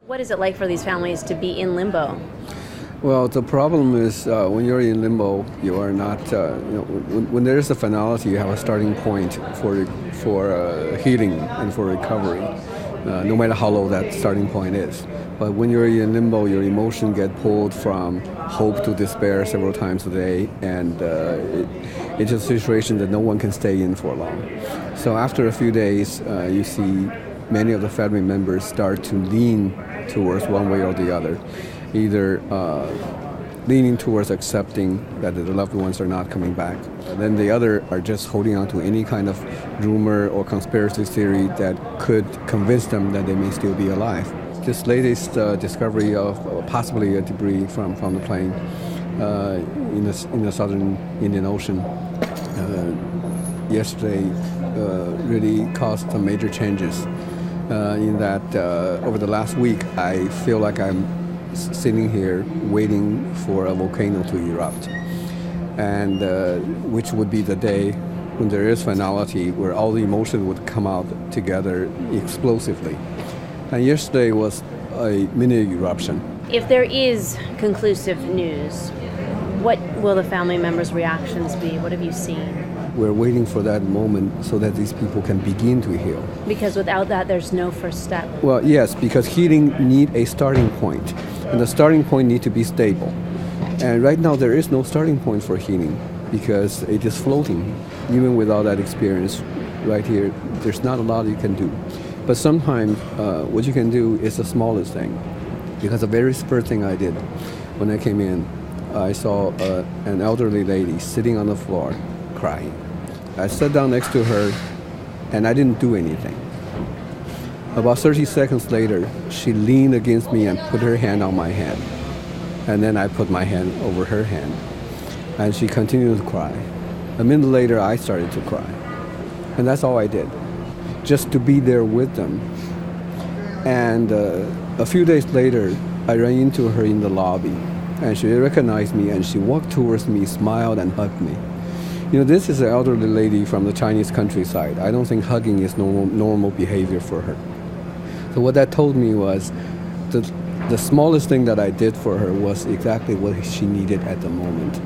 What is it like for these families to be in limbo? Well, the problem is when you're in limbo, you are not. When there is a finality, you have a starting point for healing and for recovery, no matter how low that starting point is. But when you're in limbo, your emotion get pulled from hope to despair several times a day, and it's a situation that no one can stay in for long. So after a few days, you see many of the family members start to lean towards one way or the other, either leaning towards accepting that the loved ones are not coming back. And then the other are just holding on to any kind of rumor or conspiracy theory that could convince them that they may still be alive. This latest discovery of possibly a debris from the plane in the southern Indian Ocean yesterday really caused some major changes. In that over the last week, I feel like I'm sitting here waiting for a volcano to erupt, and which would be the day when there is finality, where all the emotion would come out together explosively. And yesterday was a mini eruption. If there is conclusive news, what will the family members' reactions be? What have you seen? We're waiting for that moment so that these people can begin to heal. Because without that, there's no first step. Well, yes, because healing need a starting point, and the starting point need to be stable. And right now, there is no starting point for healing because it is floating. Even without that experience, right here, there's not a lot you can do. But sometimes, what you can do is the smallest thing. Because the very first thing I did when I came in, I saw an elderly lady sitting on the floor crying. I sat down next to her, and I didn't do anything. About 30 seconds later, she leaned against me and put her hand on my hand. And then I put my hand over her hand. And she continued to cry. A minute later, I started to cry. And that's all I did, just to be there with them. And a few days later, I ran into her in the lobby. And she recognized me, and she walked towards me, smiled, and hugged me. You know, this is an elderly lady from the Chinese countryside. I don't think hugging is normal behavior for her. So what that told me was the smallest thing that I did for her was exactly what she needed at the moment.